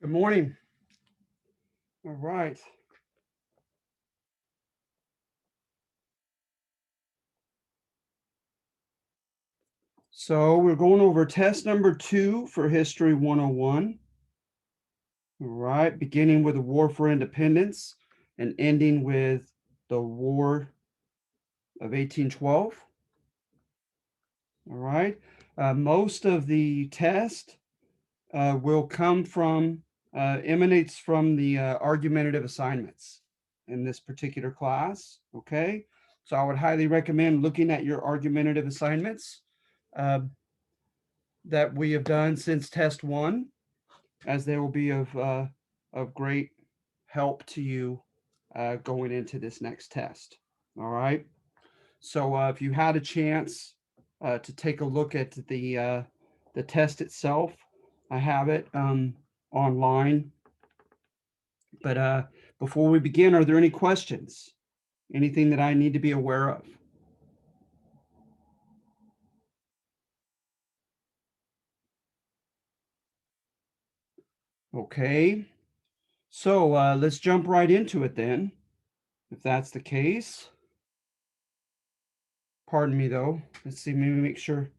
Good morning. All right. So we're going over test number 2 for History 101. All right. Beginning with the War for Independence and ending with the War of 1812. All right. Most of the test will come from, emanates from the argumentative assignments in this particular class. Okay. So I would highly recommend looking at your argumentative assignments uh, that we have done since test 1, as they will be of great help to you going into this next test. All right. So if you had a chance to take a look at the test itself, I have it online. But before we begin, are there any questions? Anything that I need to be aware of? Okay. So let's jump right into it then, if that's the case. Pardon me though. Let's see, maybe make sure.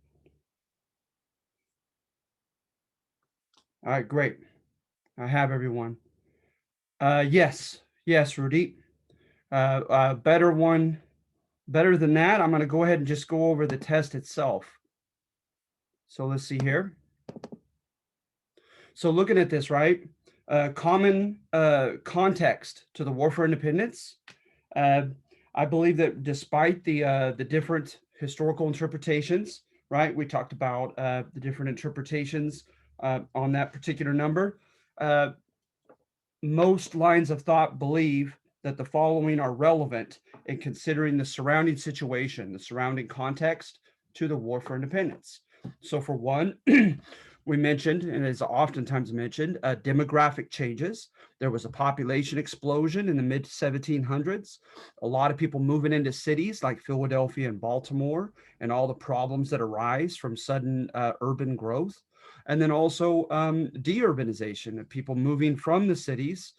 All right, great. I have everyone. Yes, Rudy. Better one, better than that. I'm going to go ahead and just go over the test itself. So let's see here. So looking at this, right? Common context to the War for Independence. Uh, I believe that despite the different historical interpretations, right? We talked about the different interpretations on that particular number. Uh, most lines of thought believe that the following are relevant in considering the surrounding situation, the surrounding context to the War for Independence. So, for one, we mentioned, and is oftentimes mentioned, demographic changes. There was a population explosion in the mid 1700s. A lot of people moving into cities like Philadelphia and Baltimore, and all the problems that arise from sudden urban growth. And then also deurbanization of people moving from the cities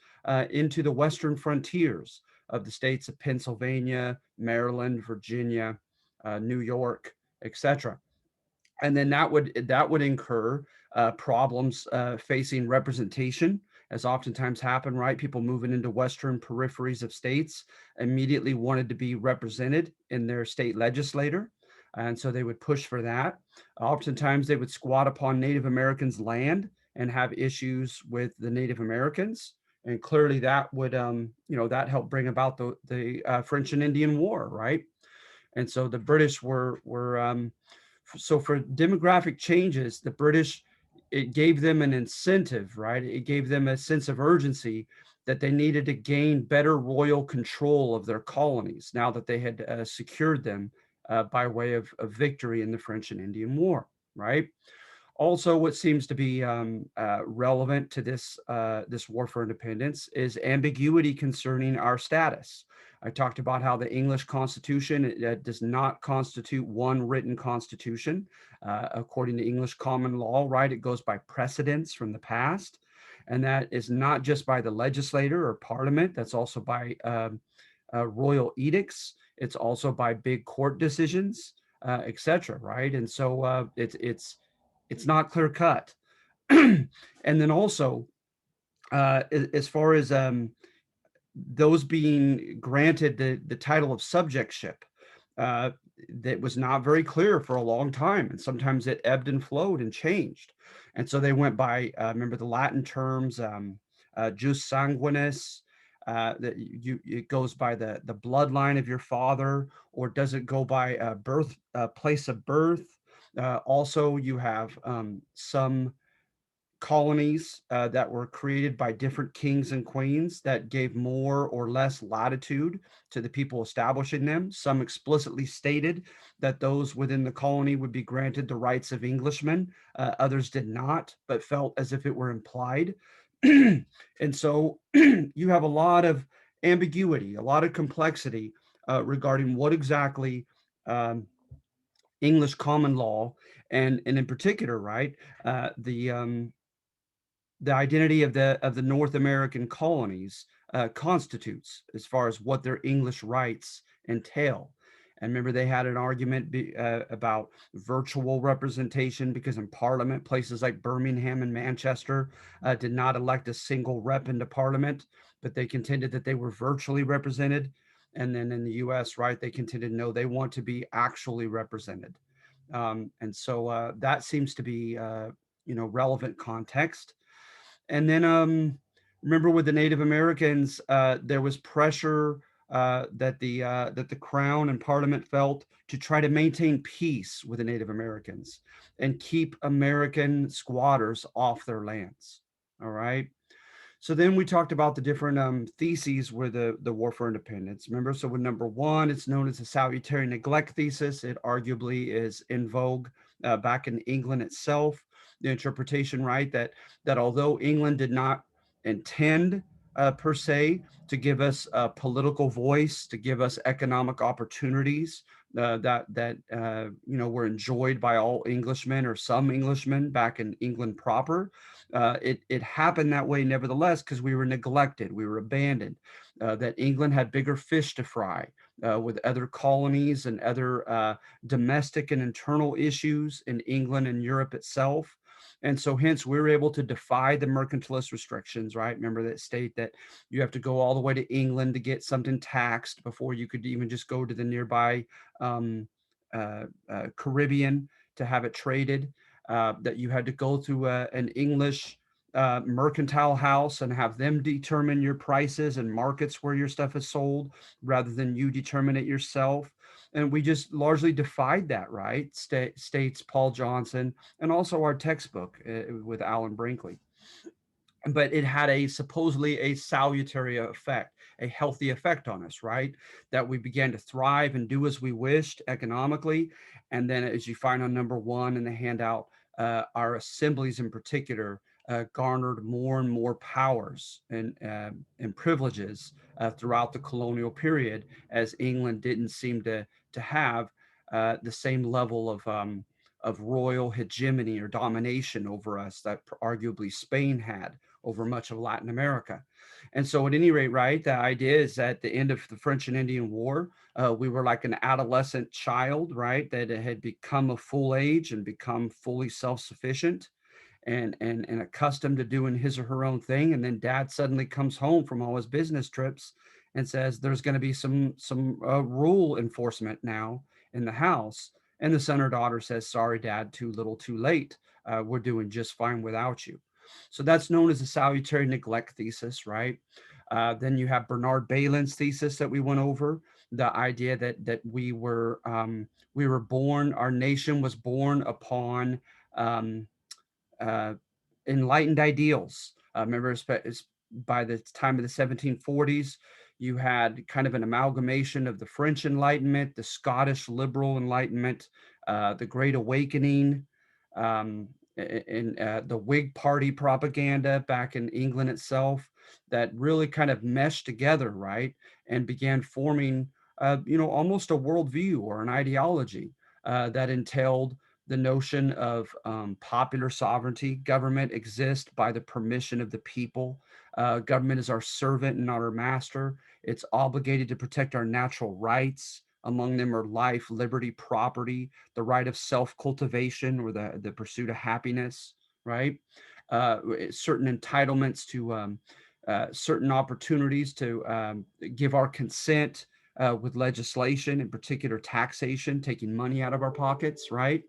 into the western frontiers of the states of Pennsylvania, Maryland, Virginia, New York, etc. And then that would incur problems facing representation, as oftentimes happen, right? People moving into western peripheries of states immediately wanted to be represented in their state legislator, and so they would push for that. Oftentimes they would squat upon Native Americans' land and have issues with the Native Americans, and clearly that would that helped bring about the French and Indian War, right? And so the British were so for demographic changes, the British, it gave them an incentive, right? It gave them a sense of urgency that they needed to gain better royal control of their colonies now that they had secured them by way of victory in the French and Indian War, right? Also, what seems to be relevant to this war for independence is ambiguity concerning our status. I talked about how the English Constitution does not constitute one written constitution. According to English common law, right, it goes by precedents from the past. And that is not just by the legislator or parliament, that's also by royal edicts. It's also by big court decisions, etc. Right? And so it's not clear cut. And then also, as far as those being granted the title of subjectship, uh, that was not very clear for a long time, and sometimes it ebbed and flowed and changed. And so they went by, remember the Latin terms, jus sanguinis. That it goes by the bloodline of your father, or does it go by birth, place of birth? Also, you have some colonies that were created by different kings and queens that gave more or less latitude to the people establishing them. Some explicitly stated that those within the colony would be granted the rights of Englishmen. Others did not, but felt as if it were implied. And so you have a lot of ambiguity, a lot of complexity regarding what exactly English common law and in particular, right, the the identity of the North American colonies constitutes as far as what their English rights entail. And remember, they had an argument about virtual representation because in Parliament, places like Birmingham and Manchester did not elect a single rep into Parliament, but they contended that they were virtually represented. And then in the US, right, they contended no, they want to be actually represented. And so that seems to be, relevant context. And then remember with the Native Americans, there was pressure that the Crown and Parliament felt to try to maintain peace with the Native Americans and keep American squatters off their lands. All right. So then we talked about the different theses with the War for Independence. Remember, so with number one, it's known as the salutary neglect thesis. It arguably is in vogue back in England itself. The interpretation, right, that although England did not intend per se to give us a political voice, to give us economic opportunities that were enjoyed by all Englishmen or some Englishmen back in England proper, it happened that way nevertheless because we were neglected, we were abandoned. That England had bigger fish to fry with other colonies and other domestic and internal issues in England and Europe itself. And so hence we were able to defy the mercantilist restrictions, right? Remember that state that you have to go all the way to England to get something taxed before you could even just go to the nearby um, Caribbean to have it traded, that you had to go through an English mercantile house and have them determine your prices and markets where your stuff is sold rather than you determine it yourself. And we just largely defied that, right? States Paul Johnson and also our textbook with Alan Brinkley. But it had a supposedly a salutary effect, a healthy effect on us, right? That we began to thrive and do as we wished economically. And then, as you find on number one in the handout, our assemblies in particular garnered more and more powers and privileges throughout the colonial period, as England didn't seem to have the same level of royal hegemony or domination over us that arguably Spain had over much of Latin America. And so, at any rate, right, the idea is that at the end of the French and Indian War, we were like an adolescent child, right, that had become a full age and become fully self sufficient and accustomed to doing his or her own thing. And then dad suddenly comes home from all his business trips and says there's going to be some rule enforcement now in the house. And the son or daughter says, sorry, dad, too little, too late. We're doing just fine without you. So that's known as the salutary neglect thesis, right? Then you have Bernard Bailyn's thesis that we went over, the idea that we were born, our nation was born upon um, uh, enlightened ideals. Remember, by the time of the 1740s, you had kind of an amalgamation of the French Enlightenment, the Scottish Liberal Enlightenment, the Great Awakening, um, and the Whig Party propaganda back in England itself that really kind of meshed together, right, and began forming, almost a worldview or an ideology that entailed the notion of popular sovereignty. Government exists by the permission of the people. Government is our servant and not our master. It's obligated to protect our natural rights. Among them are life, liberty, property, the right of self cultivation or the pursuit of happiness, right? Certain entitlements to certain opportunities to give our consent with legislation, in particular taxation, taking money out of our pockets, right?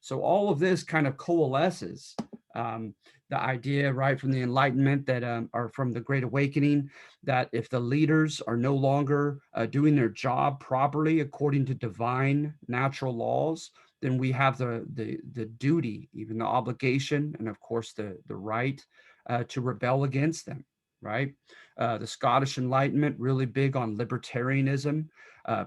So all of this kind of coalesces. Um, the idea, right, from the Enlightenment that are from the Great Awakening, that if the leaders are no longer doing their job properly according to divine natural laws, then we have the duty, even the obligation, and of course the right to rebel against them. Right, the Scottish Enlightenment really big on libertarianism.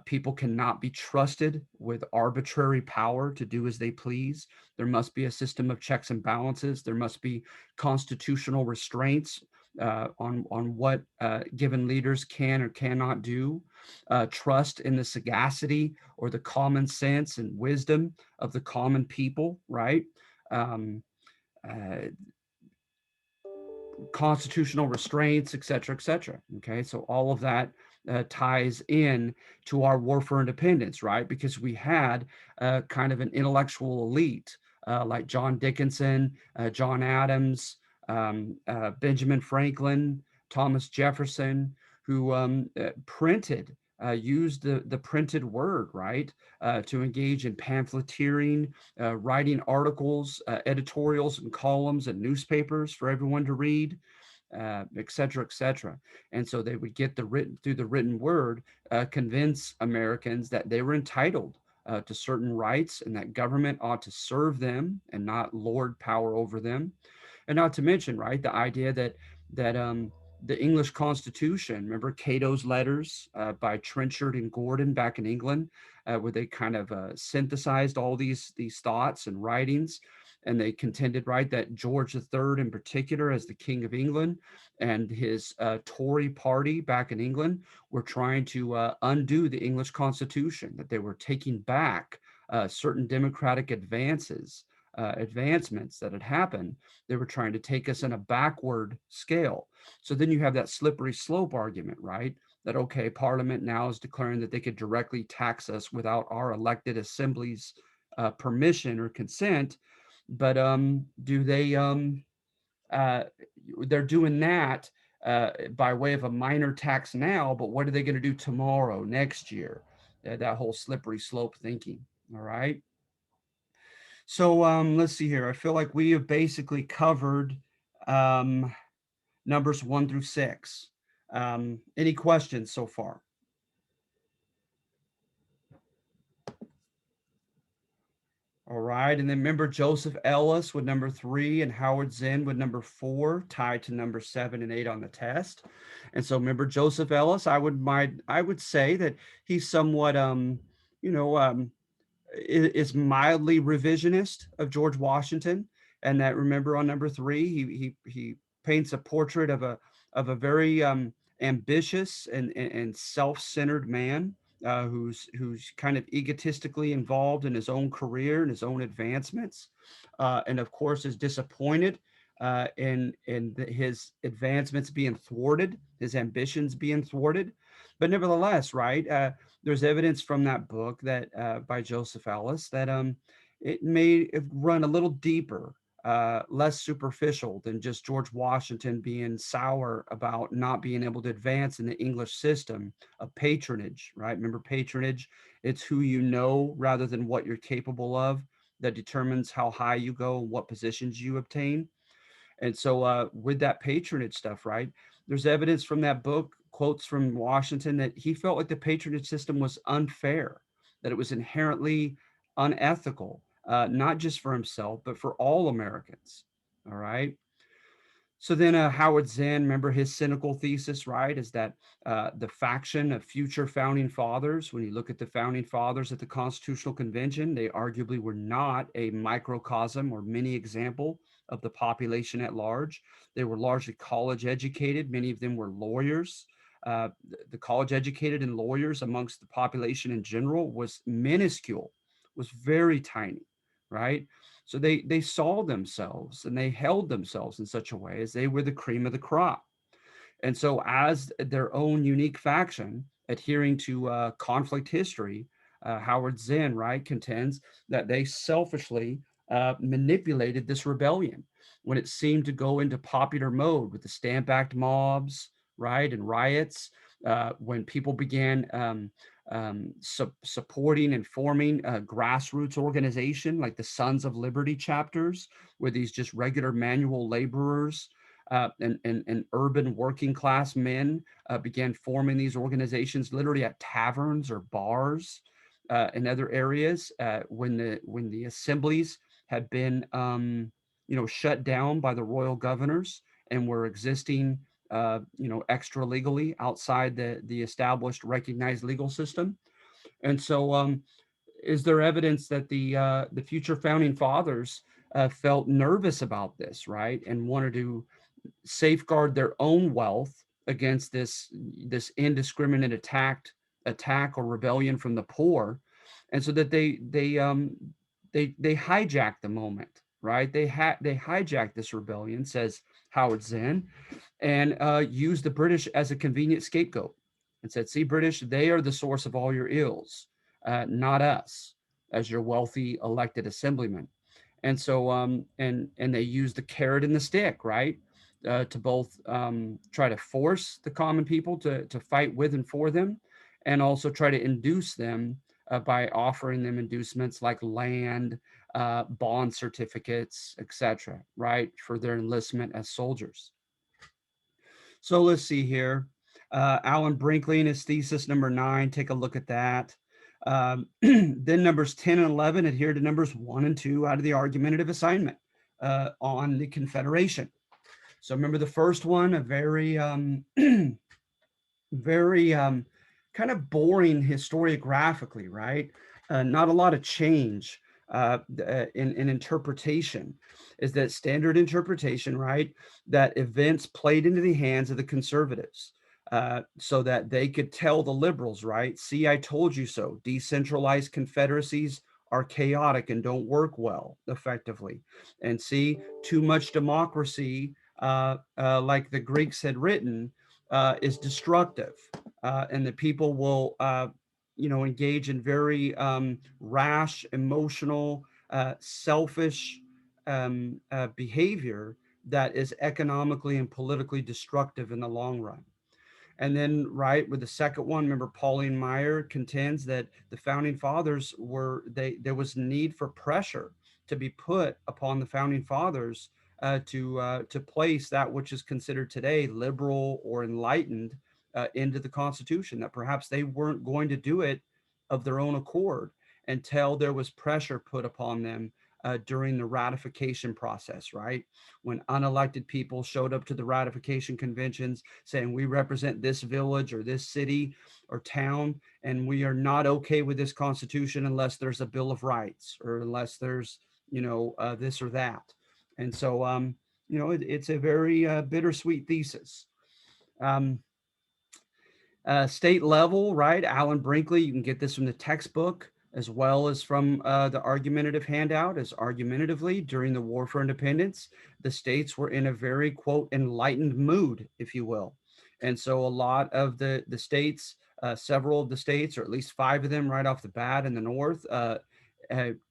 People cannot be trusted with arbitrary power to do as they please. There must be a system of checks and balances. There must be constitutional restraints on what given leaders can or cannot do. Trust in the sagacity or the common sense and wisdom of the common people, right? Um, uh, constitutional restraints, et cetera, et cetera. Okay, so all of that ties in to our war for independence, right? Because we had kind of an intellectual elite like John Dickinson, John Adams, Benjamin Franklin, Thomas Jefferson, who printed, used the printed word, right, to engage in pamphleteering, writing articles, editorials, and columns and newspapers for everyone to read, et cetera, et cetera. And so they would get through the written word, convince Americans that they were entitled to certain rights and that government ought to serve them and not lord power over them. And not to mention, right, the idea that the English Constitution, remember Cato's letters by Trenchard and Gordon back in England, where they kind of synthesized all these thoughts and writings, and they contended, right, that George III in particular, as the King of England, and his Tory party back in England were trying to undo the English Constitution, that they were taking back certain democratic advancements that had happened. They were trying to take us in a backward scale. So then you have that slippery slope argument, right? That, okay, Parliament now is declaring that they could directly tax us without our elected assemblies' permission or consent. But do they, they're doing that by way of a minor tax now, but what are they going to do tomorrow, next year? That whole slippery slope thinking. All right. So let's see here. I feel like we have basically covered um, numbers 1 through 6. Any questions so far? All right. And then remember Joseph Ellis with number 3 and Howard Zinn with number 4, tied to number 7 and 8 on the test. And so remember Joseph Ellis, I would say that he's somewhat you know, is mildly revisionist of George Washington, and that, remember, on number 3, he paints a portrait of a very ambitious and self-centered man who's kind of egotistically involved in his own career and his own advancements, and of course is disappointed in his advancements being thwarted, his ambitions being thwarted. But nevertheless, right, there's evidence from that book that by Joseph Ellis that it may have run a little deeper, less superficial than just George Washington being sour about not being able to advance in the English system of patronage, right? Remember patronage, it's who you know rather than what you're capable of that determines how high you go and what positions you obtain. And so with that patronage stuff, right, there's evidence from that book, quotes from Washington, that he felt like the patronage system was unfair, that it was inherently unethical, not just for himself, but for all Americans. All right. So then Howard Zinn, remember his cynical thesis, right, is that the faction of future founding fathers, when you look at the founding fathers at the Constitutional Convention, they arguably were not a microcosm or mini example of the population at large. They were largely college educated. Many of them were lawyers. The college educated and lawyers amongst the population in general was minuscule, was very tiny, right? So they saw themselves and they held themselves in such a way as they were the cream of the crop. And so, as their own unique faction, adhering to conflict history, Howard Zinn, right, contends that they selfishly manipulated this rebellion when it seemed to go into popular mode with the Stamp Act mobs, right, and riots, when people began supporting and forming a grassroots organization like the Sons of Liberty chapters, where these just regular manual laborers and urban working class men began forming these organizations literally at taverns or bars in other areas when the assemblies had been shut down by the royal governors and were existing extra legally outside the established recognized legal system. And so is there evidence that the future founding fathers felt nervous about this, right, and wanted to safeguard their own wealth against this indiscriminate attack or rebellion from the poor, and so that they hijacked the moment, right? They hijacked this rebellion. Says, Howard Zinn, and used the British as a convenient scapegoat and said, see, British, they are the source of all your ills, not us as your wealthy elected assemblymen. And so, and they used the carrot and the stick, right? To both try to force the common people to fight with and for them, and also try to induce them by offering them inducements like land, bond certificates, etc., right, for their enlistment as soldiers. So let's see here. Alan Brinkley in his thesis number 9, take a look at that. Then numbers 10 and 11 adhere to numbers 1 and 2 out of the argumentative assignment on the Confederation. So remember the first one, a very, very kind of boring historiographically, right? Not a lot of change in interpretation. Is that standard interpretation, right? That events played into the hands of the conservatives so that they could tell the liberals, right? See, I told you so. Decentralized confederacies are chaotic and don't work well effectively. And see, too much democracy, like the Greeks had written, is destructive, and that people will, engage in very rash, emotional, selfish behavior that is economically and politically destructive in the long run. And then, right, with the second one, remember Pauline Maier contends that the founding fathers there was need for pressure to be put upon the founding fathers to place that which is considered today liberal or enlightened into the Constitution, that perhaps they weren't going to do it of their own accord until there was pressure put upon them during the ratification process, right? When unelected people showed up to the ratification conventions saying, we represent this village or this city or town, and we are not okay with this Constitution unless there's a Bill of Rights or unless there's, this or that. And so, it's a very bittersweet thesis. Um, State level, right? Alan Brinkley, you can get this from the textbook as well as from the argumentative handout. As argumentatively, during the War for Independence, the states were in a very, quote, enlightened mood, if you will. And so a lot of the states, several of the states, or at least 5 of them right off the bat in the North,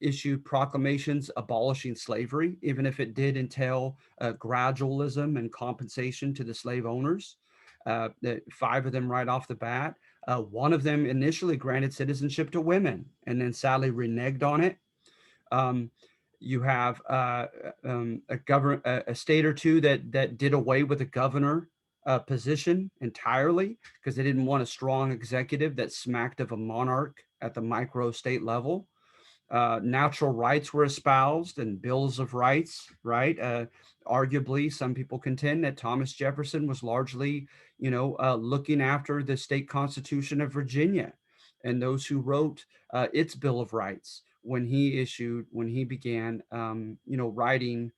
issued proclamations abolishing slavery, even if it did entail gradualism and compensation to the slave owners. 5 of them right off the bat. One of them initially granted citizenship to women and then sadly reneged on it. You have a state or two that did away with the governor position entirely because they didn't want a strong executive that smacked of a monarch at the micro state level. Natural rights were espoused and bills of rights, right? Arguably, some people contend that Thomas Jefferson was largely, looking after the state constitution of Virginia and those who wrote its Bill of Rights when he began, writing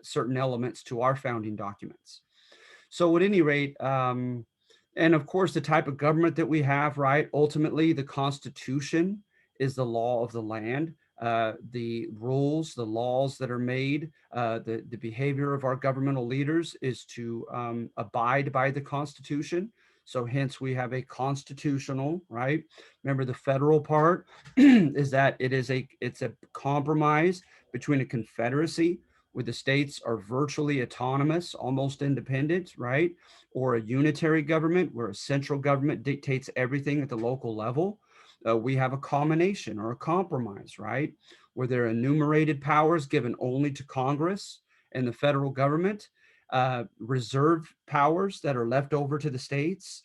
certain elements to our founding documents. So at any rate, and of course, the type of government that we have, right? Ultimately, the Constitution is the law of the land. The rules, the laws that are made, the behavior of our governmental leaders is to abide by the Constitution. So hence we have a constitutional, right? Remember the federal part is that it's a compromise between a confederacy where the states are virtually autonomous, almost independent, right? Or a unitary government where a central government dictates everything at the local level. We have a combination or a compromise, right? Where there are enumerated powers given only to Congress and the federal government, reserved powers that are left over to the states.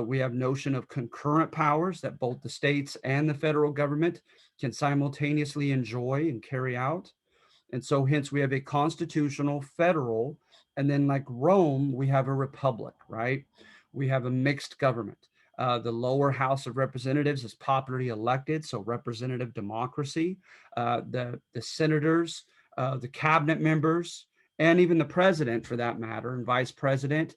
We have notion of concurrent powers that both the states and the federal government can simultaneously enjoy and carry out. And so hence we have a constitutional federal, and then like Rome, we have a republic, right? We have a mixed government. The lower house of representatives is popularly elected, so representative democracy. The senators, the cabinet members, and even the president for that matter, and vice president,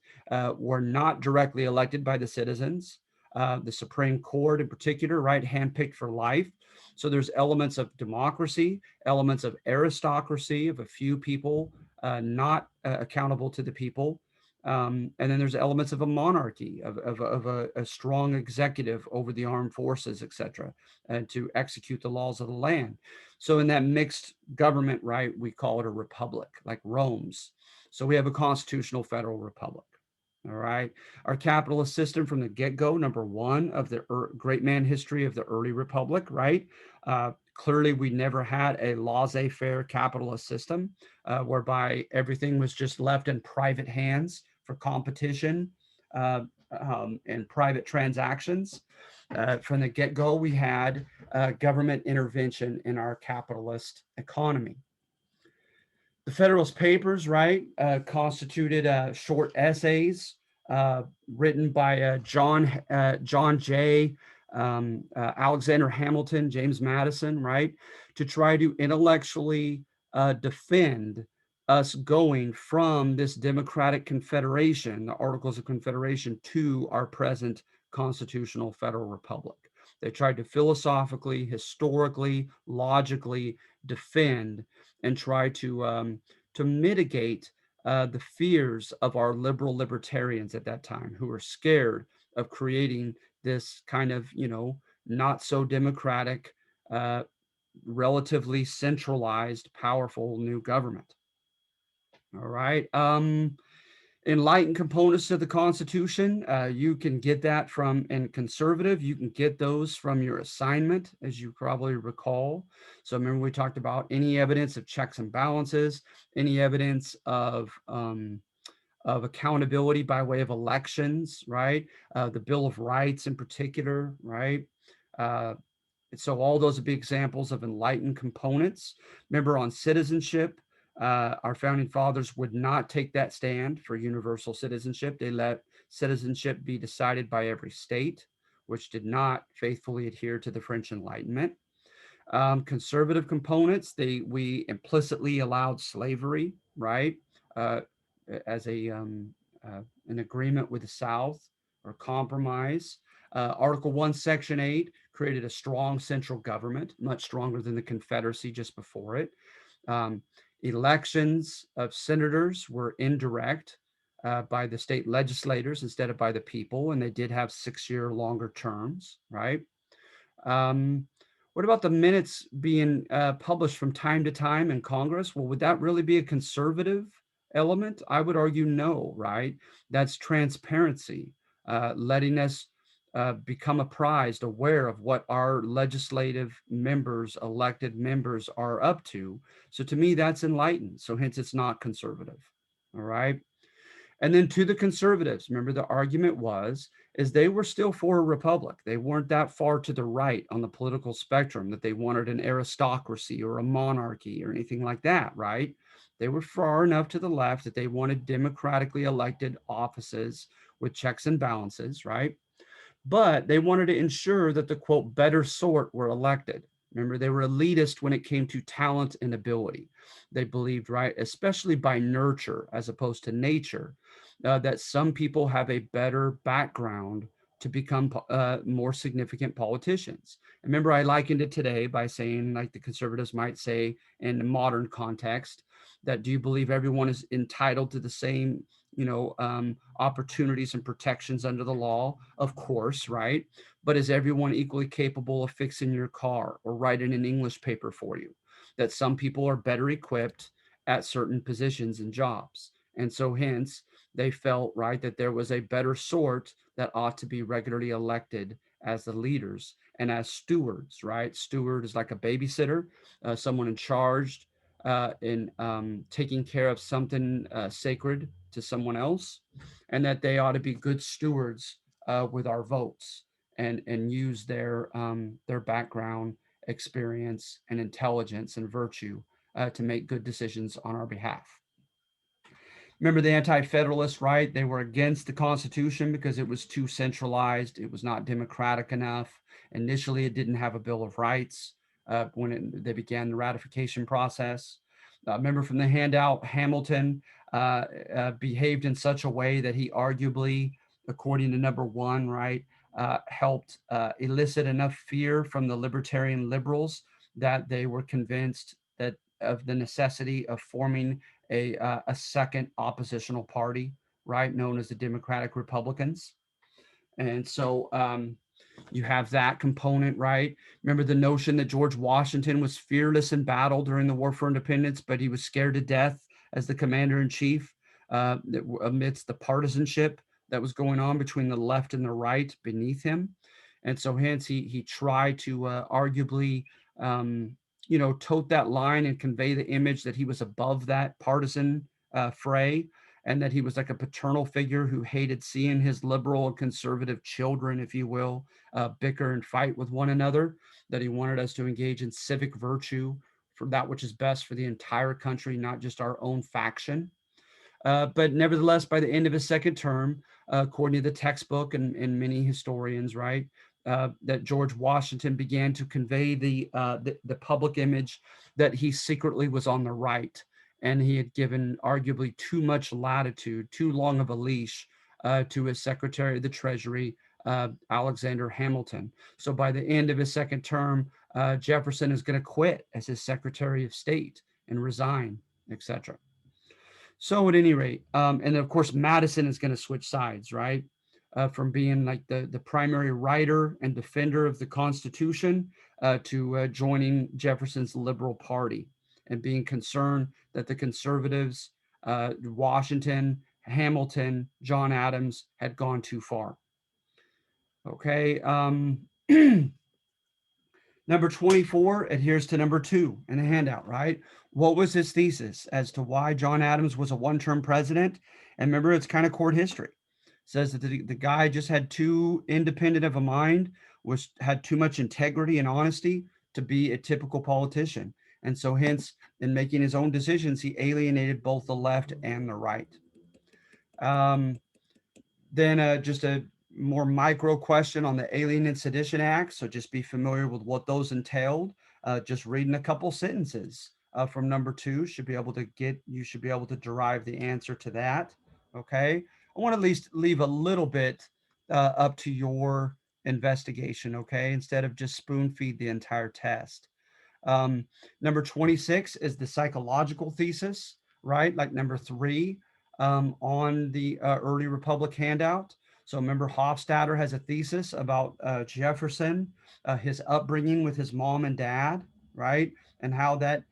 were not directly elected by the citizens. The Supreme Court in particular, right, handpicked for life. So there's elements of democracy, elements of aristocracy, of a few people not accountable to the people. And then there's elements of a monarchy, of a strong executive over the armed forces, et cetera, and to execute the laws of the land. So in that mixed government, right, we call it a republic, like Rome's. So we have a constitutional federal republic. All right. Our capitalist system from the get go, number one of the great man history of the early republic, right? Clearly, we never had a laissez faire capitalist system whereby everything was just left in private hands for competition uh, and private transactions. From the get go, we had government intervention in our capitalist economy. The Federalist Papers, right, constituted short essays written by John Jay, Alexander Hamilton, James Madison, right, to try to intellectually defend us going from this democratic confederation, the Articles of Confederation, to our present constitutional federal republic. They tried to philosophically, historically, logically defend and try to mitigate the fears of our liberal libertarians at that time, who were scared of creating this kind of, not so democratic, uh, relatively centralized, powerful new government. All right. Enlightened components of the Constitution. You can get that from, and conservative, you can get those from your assignment, as you probably recall. So remember, we talked about any evidence of checks and balances, any evidence of accountability by way of elections, right? The Bill of Rights in particular, right? Uh, so all those would be examples of enlightened components. Remember, on citizenship, our founding fathers would not take that stand for universal citizenship. They let citizenship be decided by every state, which did not faithfully adhere to the French Enlightenment. Conservative components, we implicitly allowed slavery, right, uh, as an agreement with the South or compromise. Article 1, Section 8 created a strong central government, much stronger than the Confederacy just before it. Um, Elections of senators were indirect by the state legislators instead of by the people, and they did have 6-year longer terms, right? Um, what about the minutes being published from time to time in Congress? Well, would that really be a conservative element? I would argue no, right? That's transparency, letting us become apprised, aware of what our legislative members, elected members, are up to. So to me, that's enlightened. So hence, it's not conservative. All right. And then to the conservatives, remember the argument was is they were still for a republic. They weren't that far to the right on the political spectrum that they wanted an aristocracy or a monarchy or anything like that, right? They were far enough to the left that they wanted democratically elected offices with checks and balances, right? But they wanted to ensure that the quote better sort were elected. Remember, they were elitist when it came to talent and ability. They believed, right, especially by nurture as opposed to nature, that some people have a better background to become more significant politicians. Remember, I likened it today by saying, like the conservatives might say in the modern context, that do you believe everyone is entitled to the same, opportunities and protections under the law? Of course, right? But is everyone equally capable of fixing your car or writing an English paper for you? That some people are better equipped at certain positions and jobs. And so hence they felt, right, that there was a better sort that ought to be regularly elected as the leaders and as stewards, right? Steward is like a babysitter, someone in charge in taking care of something sacred to someone else, and that they ought to be good stewards with our votes and use their background, experience, and intelligence and virtue to make good decisions on our behalf. Remember the Anti-Federalists, right? They were against the Constitution because it was too centralized. It was not democratic enough. Initially, it didn't have a Bill of Rights they began the ratification process. Remember from the handout, Hamilton behaved in such a way that he arguably, according to number one, right, helped elicit enough fear from the libertarian liberals that they were convinced that of the necessity of forming a second oppositional party, right, known as the Democratic Republicans. And so you have that component, right? Remember the notion that George Washington was fearless in battle during the War for Independence, but he was scared to death as the commander in chief amidst the partisanship that was going on between the left and the right beneath him. And so hence he tried to arguably, tote that line and convey the image that he was above that partisan fray, and that he was like a paternal figure who hated seeing his liberal and conservative children, if you will, bicker and fight with one another, that he wanted us to engage in civic virtue for that which is best for the entire country, not just our own faction. But nevertheless, by the end of his second term, according to the textbook and many historians, right, that George Washington began to convey the public image that he secretly was on the right, and he had given arguably too much latitude, too long of a leash to his Secretary of the Treasury, Alexander Hamilton. So by the end of his second term, Jefferson is going to quit as his Secretary of State and resign, etc. So at any rate, and of course, Madison is going to switch sides, right? From being like the primary writer and defender of the Constitution to joining Jefferson's Liberal Party and being concerned that the conservatives, Washington, Hamilton, John Adams, had gone too far. Okay. Number 24 adheres to number 2 in the handout, right? What was his thesis as to why John Adams was a one-term president? And remember, it's kind of court history. It says that the guy just had too independent of a mind, had too much integrity and honesty to be a typical politician. And so hence, in making his own decisions, he alienated both the left and the right. Then just a more micro question on the Alien and Sedition Act. So just be familiar with what those entailed. Just reading a couple sentences from number 2 should be able to you should be able to derive the answer to that. Okay. I want to at least leave a little bit up to your investigation. Okay. Instead of just spoon feed the entire test. Number 26 is the psychological thesis, right? Like number 3 on the early Republic handout. So remember, Hofstadter has a thesis about Jefferson, his upbringing with his mom and dad, right? And how that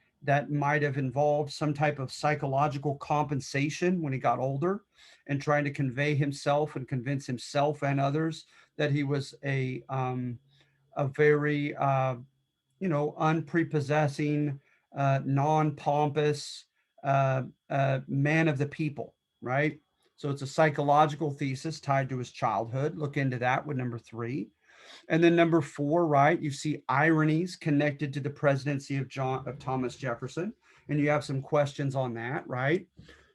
might have involved some type of psychological compensation when he got older, and trying to convey himself and convince himself and others that he was a very unprepossessing, non-pompous man of the people, right? So it's a psychological thesis tied to his childhood. Look into that with number 3. And then number 4, right? You see ironies connected to the presidency of Thomas Jefferson, and you have some questions on that, right?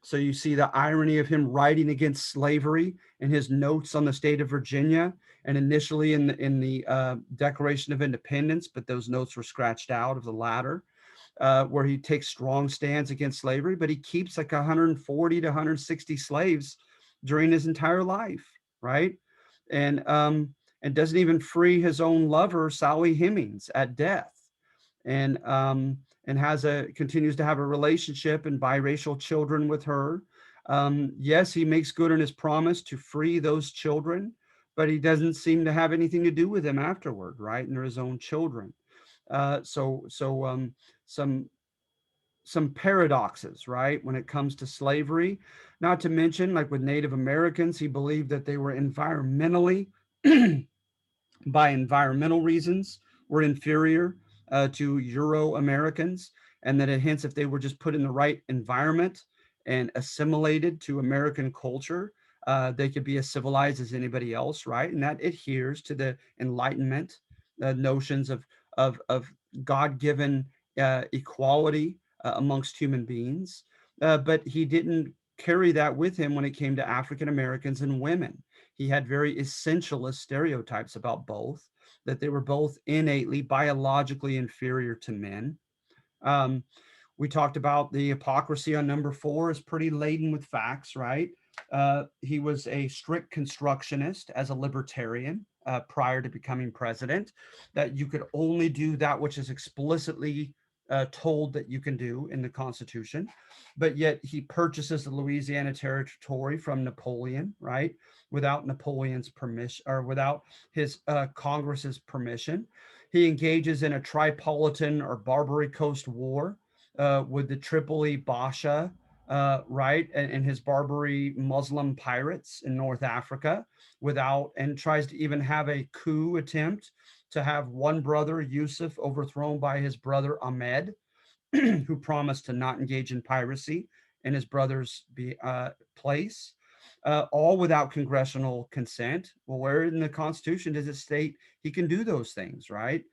So you see the irony of him writing against slavery in his notes on the state of Virginia, and initially in the Declaration of Independence, but those notes were scratched out of the latter, where he takes strong stands against slavery, but he keeps like 140 to 160 slaves during his entire life, right? And doesn't even free his own lover, Sally Hemings, at death, and continues to have a relationship and biracial children with her. Yes, he makes good on his promise to free those children, but he doesn't seem to have anything to do with them afterward, right? And they're his own children. Some paradoxes, right, when it comes to slavery. Not to mention, like with Native Americans, he believed that they were environmentally, by environmental reasons, were inferior to Euro Americans, and that hence, if they were just put in the right environment and assimilated to American culture, they could be as civilized as anybody else, right? And that adheres to the Enlightenment notions of God-given equality amongst human beings. But he didn't carry that with him when it came to African Americans and women. He had very essentialist stereotypes about both, that they were both innately, biologically inferior to men. We talked about the hypocrisy on number 4 is pretty laden with facts, right? He was a strict constructionist as a libertarian prior to becoming president, that you could only do that which is explicitly told that you can do in the Constitution, but yet he purchases the Louisiana Territory from Napoleon, right, without Napoleon's permission or without his Congress's permission. He engages in a Tripolitan or Barbary Coast War with the Tripoli Basha, right, and his Barbary Muslim pirates in North Africa, without, and tries to even have a coup attempt to have one brother, Yusuf, overthrown by his brother Ahmed, who promised to not engage in piracy in his brother's place, all without congressional consent. Well, where in the Constitution does it state he can do those things, right?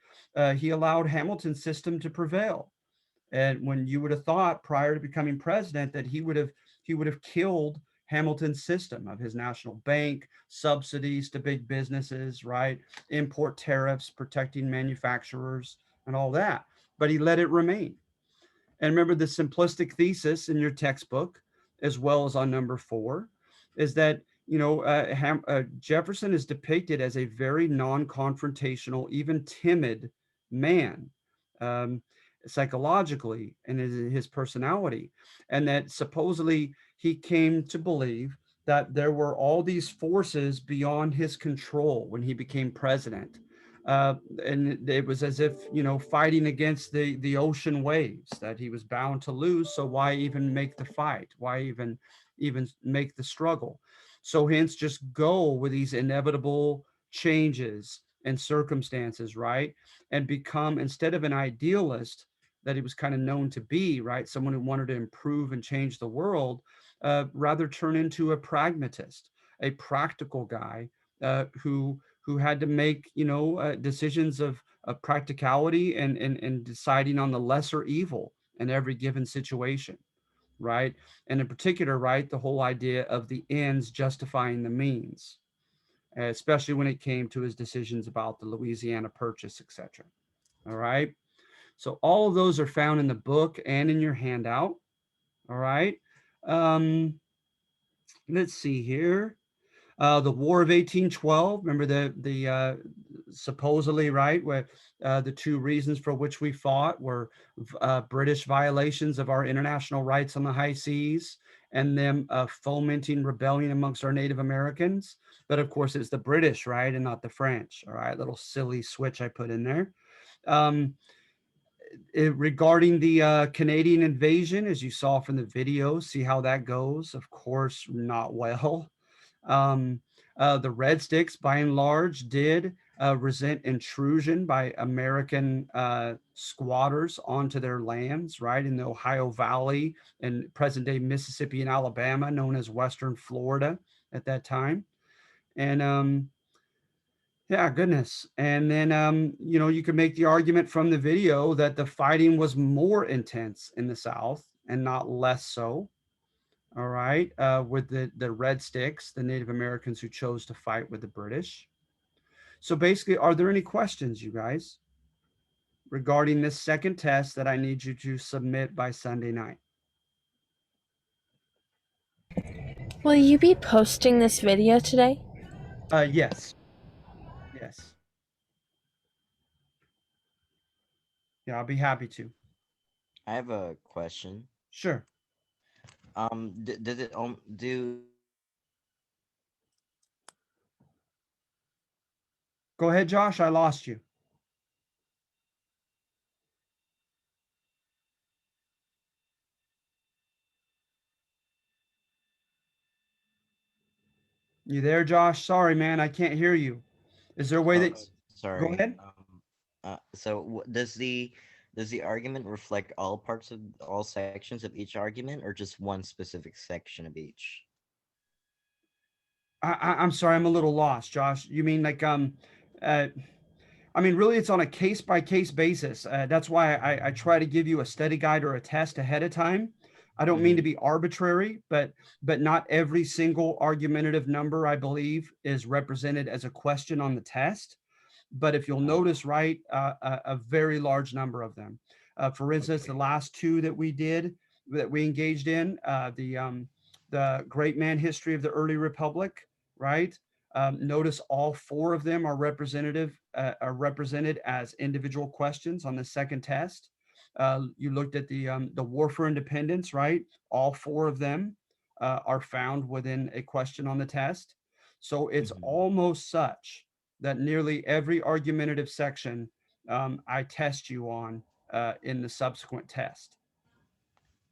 He allowed Hamilton's system to prevail. And when you would have thought prior to becoming president that he would have killed Hamilton's system of his national bank, subsidies to big businesses, right? Import tariffs, protecting manufacturers, and all that. But he let it remain. And remember, the simplistic thesis in your textbook, as well as on number 4, is that Jefferson is depicted as a very non-confrontational, even timid man, um, psychologically, and his personality, and that supposedly he came to believe that there were all these forces beyond his control when he became president, and it was as if fighting against the ocean waves that he was bound to lose. So why even make the fight? Why even make the struggle? So hence, just go with these inevitable changes and circumstances, right? And become, instead of an idealist that he was kind of known to be, right, someone who wanted to improve and change the world, rather turn into a pragmatist, a practical guy, who had to make decisions of practicality and deciding on the lesser evil in every given situation, right? And in particular, right, the whole idea of the ends justifying the means, especially when it came to his decisions about the Louisiana Purchase, etc. All right. So all of those are found in the book and in your handout. All right. Um, let's see here. The War of 1812. Remember the supposedly, right, where the two reasons for which we fought were British violations of our international rights on the high seas, and them fomenting rebellion amongst our Native Americans. But of course, it's the British, right, and not the French. All right, little silly switch I put in there. Um, Regarding the Canadian invasion, as you saw from the video, see how that goes. Of course, not well. Um, the Red Sticks, by and large, did resent intrusion by American squatters onto their lands, right, in the Ohio Valley and present day Mississippi and Alabama, known as Western Florida at that time. And yeah, goodness. And then, you could make the argument from the video that the fighting was more intense in the South and not less so. All right. With the Red Sticks, the Native Americans who chose to fight with the British. So basically, are there any questions, you guys, regarding this second test that I need you to submit by Sunday night? Will you be posting this video today? Yes. Yes. Yeah, I'll be happy to. I have a question. Sure. Does it do? Go ahead, Josh. I lost you. You there, Josh? Sorry, man. I can't hear you. Is there a way Oh, that, go sorry. ahead? Does the argument reflect all parts of all sections of each argument, or just one specific section of each? I'm sorry, I'm a little lost, Josh. You mean like uh I mean really it's on a case by case basis. That's why I try to give you a study guide or a test ahead of time. I don't mean to Mm-hmm. be arbitrary, but not every single argumentative number I believe is represented as a question on the test. But if you'll Oh, notice, right, a very large number of them. For instance, the okay. last two that we engaged in, the Great Man History of the Early Republic, right? Notice all four of them are represented as individual questions on the second test. You looked at the War for Independence, right? All four of them are found within a question on the test. So it's Mhm. almost such that nearly every argumentative section I test you on in the subsequent test.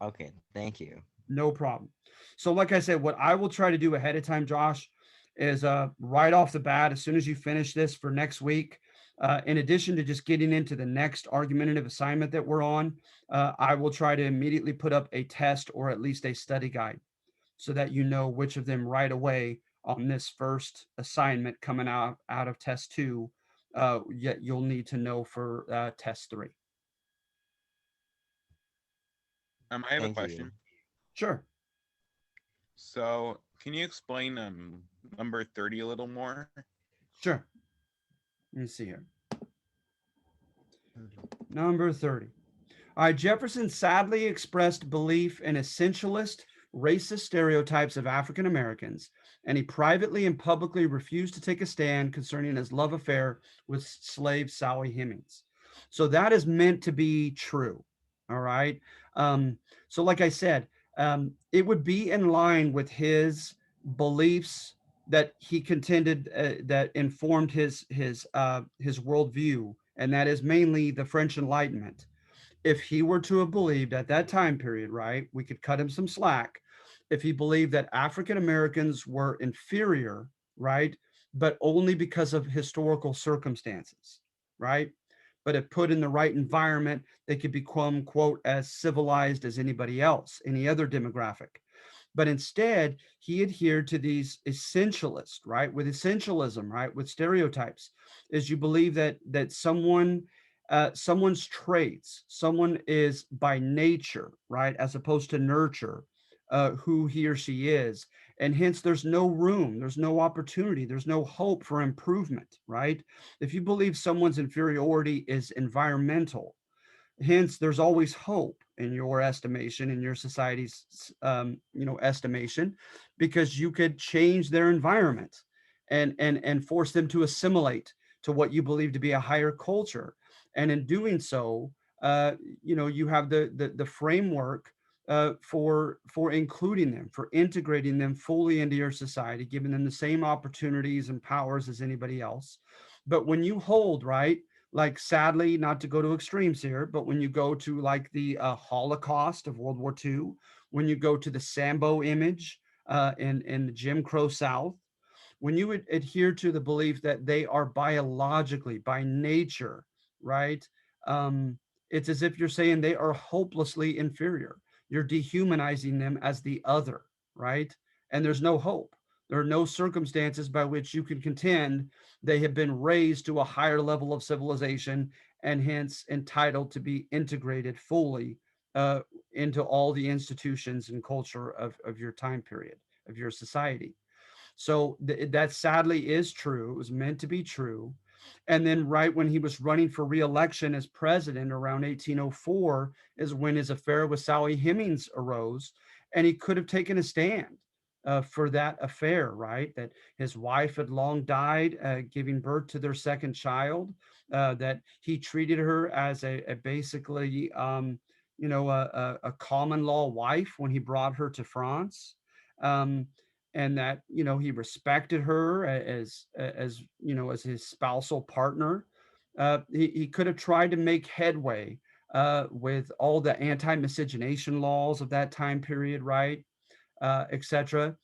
Okay, thank you. No problem. So, like I said, what I will try to do ahead of time, Josh, is right off the bat, as soon as you finish this for next week, in addition to just getting into the next argumentative assignment that we're on, I will try to immediately put up a test or at least a study guide so that you know which of them right away on this first assignment coming out of test two, yet you'll need to know for test three. I have a Thank you. question. Sure. So, can you explain number 30 a little more? Sure. Let me see here. Number 30. All right, Jefferson sadly expressed belief in essentialist, racist stereotypes of African Americans, and he privately and publicly refused to take a stand concerning his love affair with slave Sally Hemings. So that is meant to be true. All right. So, like I said, it would be in line with his beliefs that he contended that informed his worldview, and that is mainly the French Enlightenment. If he were to have believed at that time period, right, we could cut him some slack. If he believed that African Americans were inferior, right, but only because of historical circumstances, right? But if put in the right environment, they could become, quote, as civilized as anybody else, any other demographic. But instead, he adhered to these essentialists, right? With essentialism, right? With stereotypes, is you believe that someone's traits, someone is by nature, right, as opposed to nurture, who he or she is, and hence there's no room, there's no opportunity, there's no hope for improvement, right? If you believe someone's inferiority is environmental, hence there's always hope in your estimation, in your society's estimation, because you could change their environment and force them to assimilate to what you believe to be a higher culture, and in doing so, uh, you have the framework for including them, for integrating them fully into your society, giving them the same opportunities and powers as anybody else. But when you hold, right, like, sadly, not to go to extremes here, but when you go to like the Holocaust of World War II, when you go to the Sambo image in the Jim Crow South, when you would adhere to the belief that they are biologically, by nature, right? Um, it's as if you're saying they are hopelessly inferior. You're dehumanizing them as the other, right? And there's no hope. There are no circumstances by which you can contend they have been raised to a higher level of civilization and hence entitled to be integrated fully uh, into all the institutions and culture of your time period, of your society. So that sadly is true. It was meant to be true. And then, right when he was running for reelection as president around 1804, is when his affair with Sally Hemings arose. And he could have taken a stand for that affair, right? That his wife had long died, giving birth to their second child, that he treated her as a basically, a common law wife when he brought her to France. Um, and that he respected her as his spousal partner. He could have tried to make headway with all the anti-miscegenation laws of that time period, right, etc.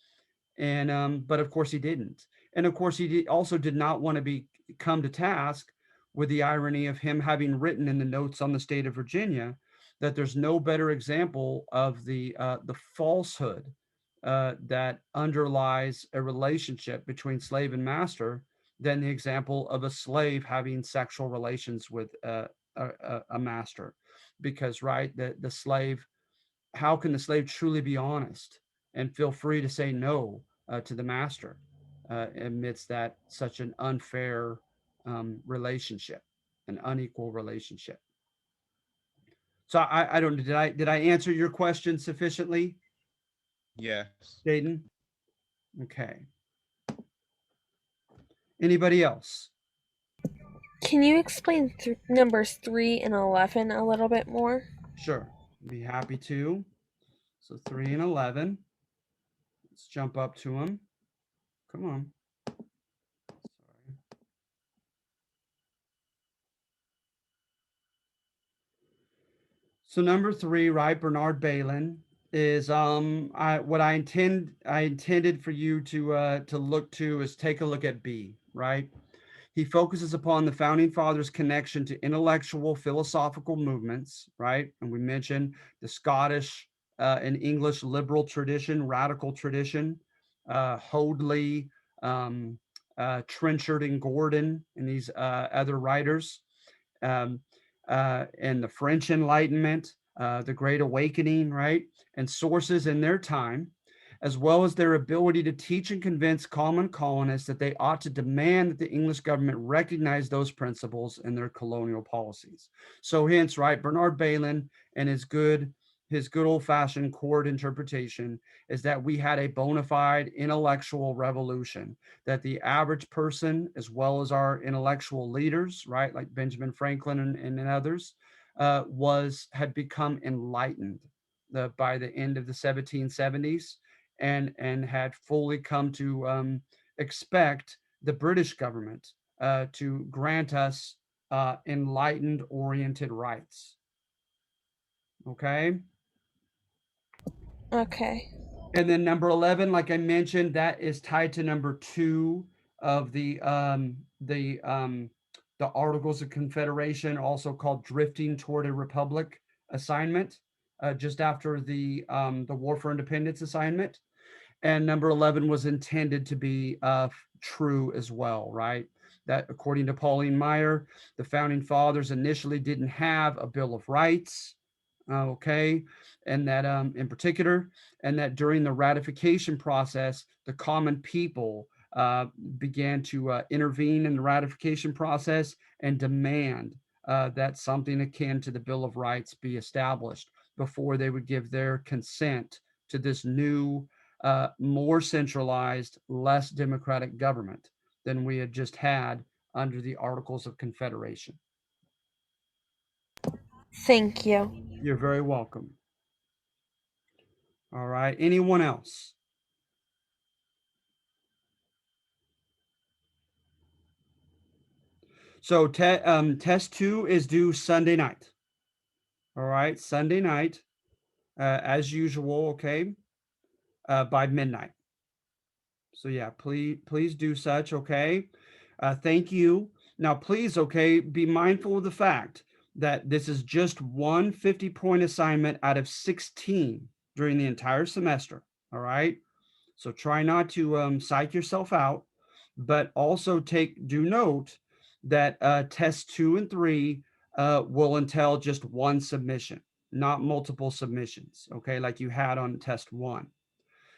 And but of course he didn't. And of course also did not want to be come to task with the irony of him having written in the notes on the state of Virginia that there's no better example of the falsehood that underlies a relationship between slave and master than the example of a slave having sexual relations with a master. Because, right, the slave, how can the slave truly be honest and feel free to say no to the master amidst that such an unfair relationship, an unequal relationship? So I don't, did I answer your question sufficiently, Yes. Jaden? Okay. Anybody else? Can you explain numbers 3 and 11 a little bit more? Sure, be happy to. So 3 and 11. Let's jump up to them. Come on. Sorry. So number 3, right, Bernard Balin is I intended for you to look to is take a look at B, right? He focuses upon the founding fathers' connection to intellectual philosophical movements, right? And we mentioned the Scottish and English liberal tradition, radical tradition, Hoadley, um, Trenchard and Gordon, and these other writers, um, and the French Enlightenment, the Great Awakening, right? And sources in their time, as well as their ability to teach and convince common colonists that they ought to demand that the English government recognize those principles in their colonial policies. So hence, right, Bernard Balin and his good old-fashioned court interpretation is that we had a bona fide intellectual revolution, that the average person, as well as our intellectual leaders, right, like Benjamin Franklin and others, had become enlightened by the end of the 1770s, and had fully come to expect the British government to grant us enlightened oriented rights. Okay. Okay. And then number 11, like I mentioned, that is tied to number 2 of the Articles of Confederation, also called Drifting Toward a Republic assignment, just after the War for Independence assignment. And number 11 was intended to be true as well, right? That according to Pauline Maier, the founding fathers initially didn't have a Bill of Rights, okay, and that in particular, and that during the ratification process, the common people began to intervene in the ratification process and demand that something akin to the Bill of Rights be established before they would give their consent to this new, more centralized, less democratic government than we had just had under the Articles of Confederation. Thank you. You're very welcome. All right. Anyone else? So test 2 is due Sunday night. All right, Sunday night, as usual. Okay, by midnight. So yeah, please do such. Okay, thank you. Now, please, okay, be mindful of the fact that this is just one 50-point assignment out of 16 during the entire semester. All right. So try not to psych yourself out, but also do note that tests 2 and 3 will entail just one submission, not multiple submissions, okay, like you had on test 1.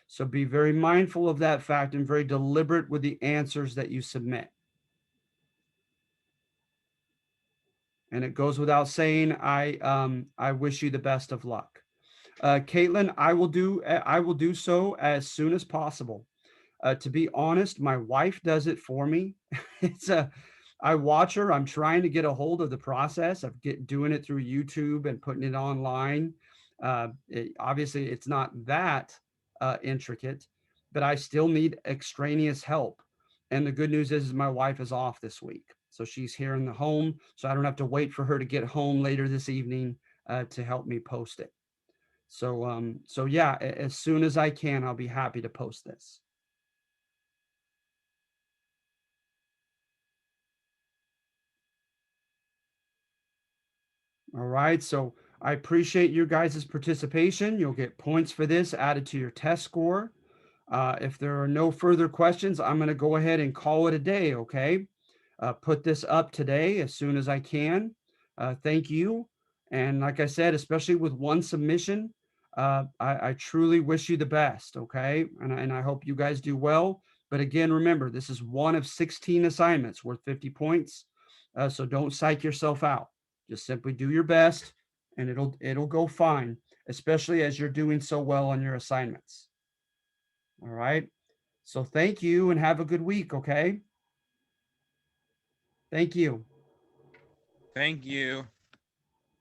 So be very mindful of that fact and very deliberate with the answers that you submit. And it goes without saying, I wish you the best of luck. Caitlin, I will do so as soon as possible. To be honest, my wife does it for me. I watch her. I'm trying to get a hold of the process of doing it through YouTube and putting it online. Obviously, it's not that intricate, but I still need extraneous help. And the good news is my wife is off this week. So she's here in the home. So I don't have to wait for her to get home later this evening to help me post it. So yeah, as soon as I can, I'll be happy to post this. All right, so I appreciate your guys' participation. You'll get points for this added to your test score. If there are no further questions, I'm going to go ahead and call it a day, okay? Put this up today as soon as I can. Thank you. And like I said, especially with one submission, I truly wish you the best, okay? And I hope you guys do well. But again, remember, this is one of 16 assignments worth 50 points. So don't psych yourself out. Just simply do your best and it'll go fine, especially as you're doing so well on your assignments. All right. So thank you and have a good week, okay? Thank you. Thank you.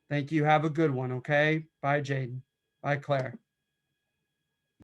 Thank you. Have a good one. Okay. Bye, Jaden. Bye, Claire.